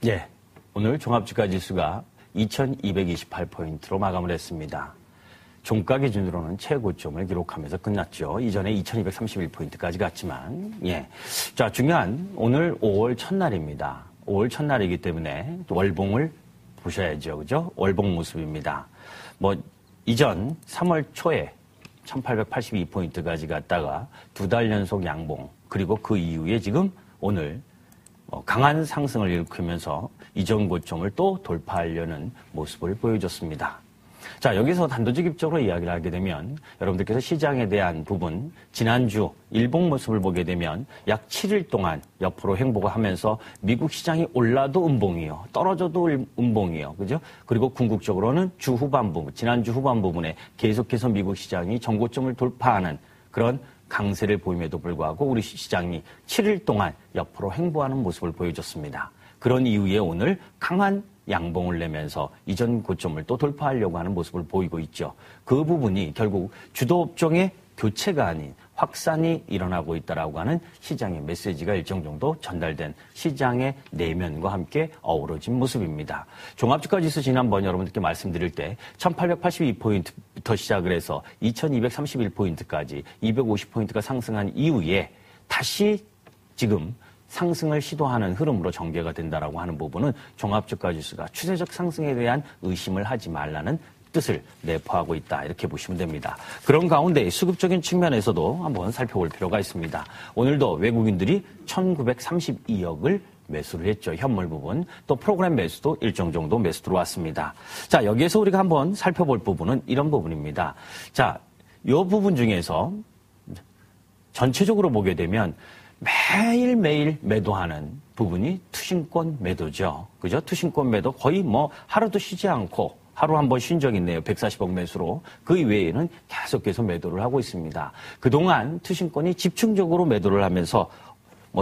예, 오늘 종합주가지수가 2228포인트로 마감을 했습니다. 종가 기준으로는 최고점을 기록하면서 끝났죠. 이전에 2231포인트까지 갔지만, 예. 자, 중요한 오늘 5월 첫날입니다. 5월 첫날이기 때문에 월봉을 보셔야죠. 그죠? 월봉 모습입니다. 이전 3월 초에 1882포인트까지 갔다가 2달 연속 양봉, 그리고 그 이후에 지금 오늘 강한 상승을 일으키면서 이전 고점을 또 돌파하려는 모습을 보여줬습니다. 자, 여기서 단도직입적으로 이야기를 하게 되면 여러분들께서 시장에 대한 부분, 지난주 일봉 모습을 보게 되면 약 7일 동안 옆으로 횡보가 하면서 미국 시장이 올라도 음봉이요, 떨어져도 음봉이요, 그죠? 그리고 궁극적으로는 주 후반부, 지난주 후반 부분에 계속해서 미국 시장이 전고점을 돌파하는 그런 강세를 보임에도 불구하고 우리 시장이 7일 동안 옆으로 횡보하는 모습을 보여줬습니다. 그런 이후에 오늘 강한 양봉을 내면서 이전 고점을 또 돌파하려고 하는 모습을 보이고 있죠. 그 부분이 결국 주도 업종의 교체가 아닌 확산이 일어나고 있다라고 하는 시장의 메시지가 일정 정도 전달된 시장의 내면과 함께 어우러진 모습입니다. 종합주가지수 지난번 여러분들께 말씀드릴 때 1882포인트부터 시작을 해서 2231포인트까지 250포인트가 상승한 이후에 다시 지금 상승을 시도하는 흐름으로 전개가 된다라고 하는 부분은 종합주가지수가 추세적 상승에 대한 의심을 하지 말라는 뜻을 내포하고 있다, 이렇게 보시면 됩니다. 그런 가운데 수급적인 측면에서도 한번 살펴볼 필요가 있습니다. 오늘도 외국인들이 1932억을 매수를 했죠. 현물 부분. 또 프로그램 매수도 일정 정도 매수 들어왔습니다. 자, 여기에서 우리가 한번 살펴볼 부분은 이런 부분입니다. 자, 이 부분 중에서 전체적으로 보게 되면 매일매일 매도하는 부분이 투신권 매도죠. 그죠? 투신권 매도 거의 하루도 쉬지 않고 하루 한 번 쉰 적 있네요. 140억 매수로. 그 이외에는 계속해서 매도를 하고 있습니다. 그동안 투신권이 집중적으로 매도를 하면서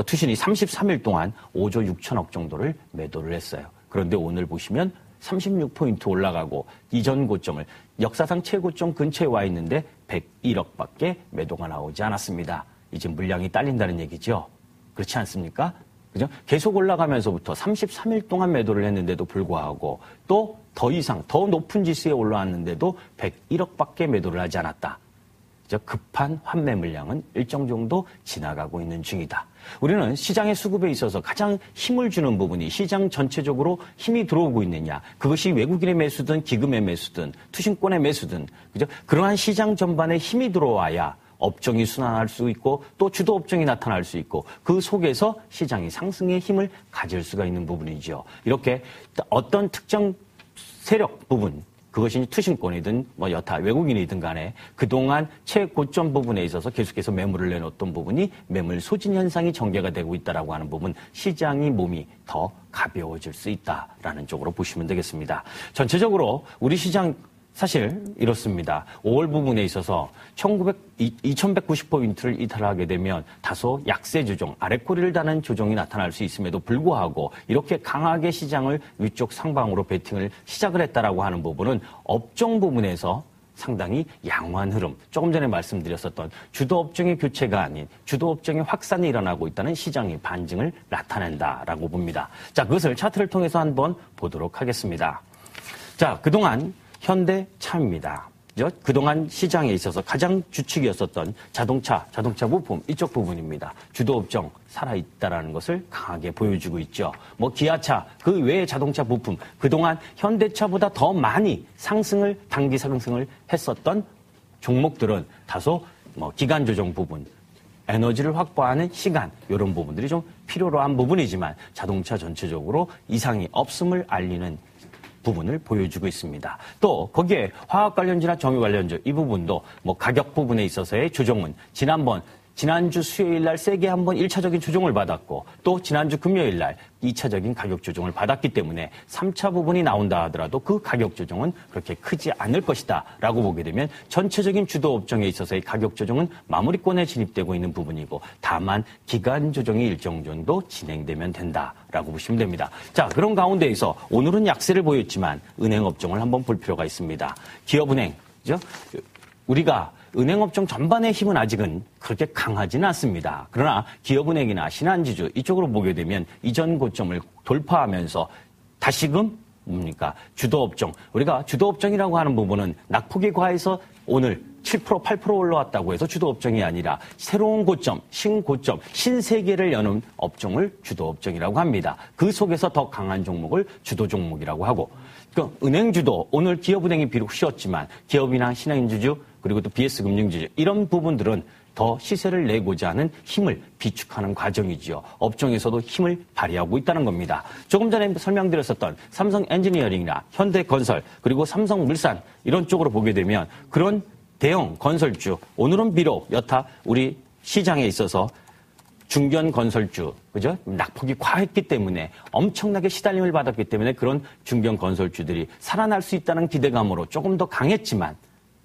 투신이 33일 동안 5조 6천억 정도를 매도를 했어요. 그런데 오늘 보시면 36포인트 올라가고 이전 고점을 역사상 최고점 근처에 와 있는데 101억밖에 매도가 나오지 않았습니다. 이제 물량이 딸린다는 얘기죠. 그렇지 않습니까? 그죠? 계속 올라가면서부터 33일 동안 매도를 했는데도 불구하고 또 더 이상 더 높은 지수에 올라왔는데도 101억밖에 매도를 하지 않았다. 그죠? 급한 환매 물량은 일정 정도 지나가고 있는 중이다. 우리는 시장의 수급에 있어서 가장 힘을 주는 부분이 시장 전체적으로 힘이 들어오고 있느냐. 그것이 외국인의 매수든 기금의 매수든 투신권의 매수든, 그죠? 그러한 시장 전반에 힘이 들어와야 업종이 순환할 수 있고 또 주도 업종이 나타날 수 있고 그 속에서 시장이 상승의 힘을 가질 수가 있는 부분이죠. 이렇게 어떤 특정 세력 부분, 그것이 투신권이든 여타 외국인이든 간에 그동안 최고점 부분에 있어서 계속해서 매물을 내놓았던 부분이 매물 소진 현상이 전개가 되고 있다라고 하는 부분, 시장이 몸이 더 가벼워질 수 있다라는 쪽으로 보시면 되겠습니다. 전체적으로 우리 시장 사실 이렇습니다. 5월 부분에 있어서 2190포인트를 이탈하게 되면 다소 약세 조정, 아래꼬리를 다는 조정이 나타날 수 있음에도 불구하고 이렇게 강하게 시장을 위쪽 상방으로 베팅을 시작을 했다라고 하는 부분은 업종 부분에서 상당히 양호한 흐름, 조금 전에 말씀드렸었던 주도 업종의 교체가 아닌 주도 업종의 확산이 일어나고 있다는 시장의 반증을 나타낸다라고 봅니다. 자, 그것을 차트를 통해서 한번 보도록 하겠습니다. 자, 그동안 현대차입니다. 그동안 시장에 있어서 가장 주축이었었던 자동차 부품, 이쪽 부분입니다. 주도 업종 살아있다라는 것을 강하게 보여주고 있죠. 기아차, 그 외의 자동차 부품, 그동안 현대차보다 더 많이 단기 상승을 했었던 종목들은 다소 기간 조정 부분, 에너지를 확보하는 시간, 이런 부분들이 좀 필요로 한 부분이지만 자동차 전체적으로 이상이 없음을 알리는 부분을 보여주고 있습니다. 또 거기에 화학 관련주나 정유 관련주 이 부분도 가격 부분에 있어서의 조정은 지난주 수요일 날 세게 한번 1차적인 조정을 받았고 또 지난주 금요일 날 2차적인 가격 조정을 받았기 때문에 3차 부분이 나온다 하더라도 그 가격 조정은 그렇게 크지 않을 것이다 라고 보게 되면 전체적인 주도 업종에 있어서의 가격 조정은 마무리권에 진입되고 있는 부분이고 다만 기간 조정이 일정 정도 진행되면 된다라고 보시면 됩니다. 자, 그런 가운데에서 오늘은 약세를 보였지만 은행 업종을 한번 볼 필요가 있습니다. 기업은행, 그죠? 우리가 은행업종 전반의 힘은 아직은 그렇게 강하지는 않습니다. 그러나 기업은행이나 신한지주 이쪽으로 보게 되면 이전 고점을 돌파하면서 다시금 뭡니까? 주도업종. 우리가 주도업종이라고 하는 부분은 낙폭이 과해서 오늘 7%, 8% 올라왔다고 해서 주도업종이 아니라 새로운 고점, 신고점, 신세계를 여는 업종을 주도업종이라고 합니다. 그 속에서 더 강한 종목을 주도 종목이라고 하고, 그 은행주도 오늘 기업은행이 비록 쉬었지만 기업이나 신한주주 그리고 또 BS금융주주 이런 부분들은 더 시세를 내고자 하는 힘을 비축하는 과정이지요. 업종에서도 힘을 발휘하고 있다는 겁니다. 조금 전에 설명드렸었던 삼성 엔지니어링이나 현대건설 그리고 삼성물산 이런 쪽으로 보게 되면 그런 대형 건설주 오늘은 비록 여타 우리 시장에 있어서 중견 건설주, 그죠? 낙폭이 과했기 때문에 엄청나게 시달림을 받았기 때문에 그런 중견 건설주들이 살아날 수 있다는 기대감으로 조금 더 강했지만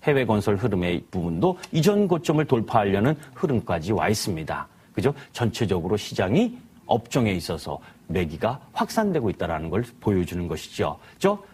해외 건설 흐름의 부분도 이전 고점을 돌파하려는 흐름까지 와 있습니다. 그죠? 전체적으로 시장이 업종에 있어서 매기가 확산되고 있다는 걸 보여주는 것이죠.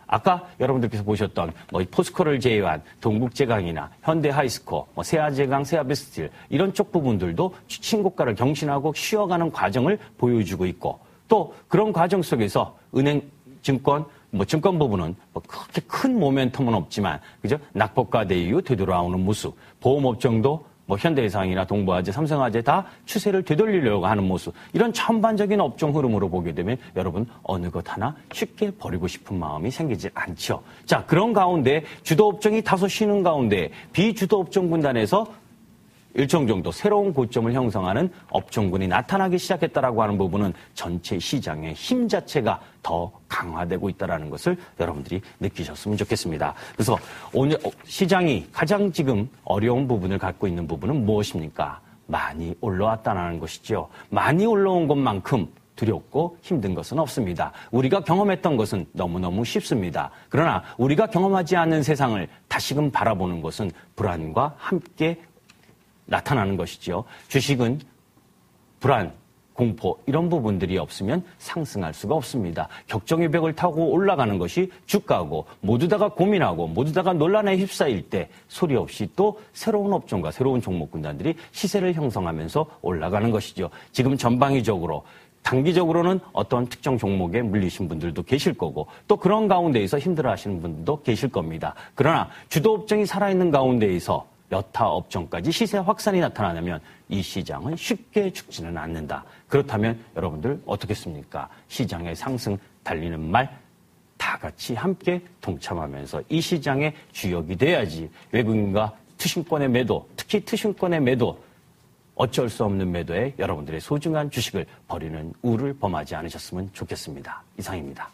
아까 여러분들께서 보셨던 포스코를 제외한 동국제강이나 현대하이스코, 세아제강, 세아베스틸 이런 쪽 부분들도 신고가를 경신하고 쉬어가는 과정을 보여주고 있고 또 그런 과정 속에서 은행, 증권, 증권 부분은 그렇게 큰 모멘텀은 없지만 그죠? 낙폭과대 이후 되돌아오는 모습, 보험업종도 현대해상이나 동부화재, 삼성화재 다 추세를 되돌리려고 하는 모습 이런 전반적인 업종 흐름으로 보게 되면 여러분 어느 것 하나 쉽게 버리고 싶은 마음이 생기지 않죠. 자, 그런 가운데 주도업종이 다소 쉬는 가운데 비주도업종 군단에서 일정 정도 새로운 고점을 형성하는 업종군이 나타나기 시작했다라고 하는 부분은 전체 시장의 힘 자체가 더 강화되고 있다는 것을 여러분들이 느끼셨으면 좋겠습니다. 그래서 오늘 시장이 가장 지금 어려운 부분을 갖고 있는 부분은 무엇입니까? 많이 올라왔다는 것이죠. 많이 올라온 것만큼 두렵고 힘든 것은 없습니다. 우리가 경험했던 것은 너무너무 쉽습니다. 그러나 우리가 경험하지 않은 세상을 다시금 바라보는 것은 불안과 함께 나타나는 것이죠. 주식은 불안, 공포 이런 부분들이 없으면 상승할 수가 없습니다. 격정의 벽을 타고 올라가는 것이 주가고 모두 다가 고민하고 모두 다가 논란에 휩싸일 때 소리 없이 또 새로운 업종과 새로운 종목 군단들이 시세를 형성하면서 올라가는 것이죠. 지금 전방위적으로 단기적으로는 어떤 특정 종목에 물리신 분들도 계실 거고 또 그런 가운데에서 힘들어하시는 분들도 계실 겁니다. 그러나 주도업종이 살아있는 가운데에서 여타 업종까지 시세 확산이 나타나면 이 시장은 쉽게 죽지는 않는다. 그렇다면 여러분들 어떻겠습니까? 시장의 상승 달리는 말 다 같이 함께 동참하면서 이 시장의 주역이 돼야지 외국인과 투신권의 매도, 특히 투신권의 매도 어쩔 수 없는 매도에 여러분들의 소중한 주식을 버리는 우를 범하지 않으셨으면 좋겠습니다. 이상입니다.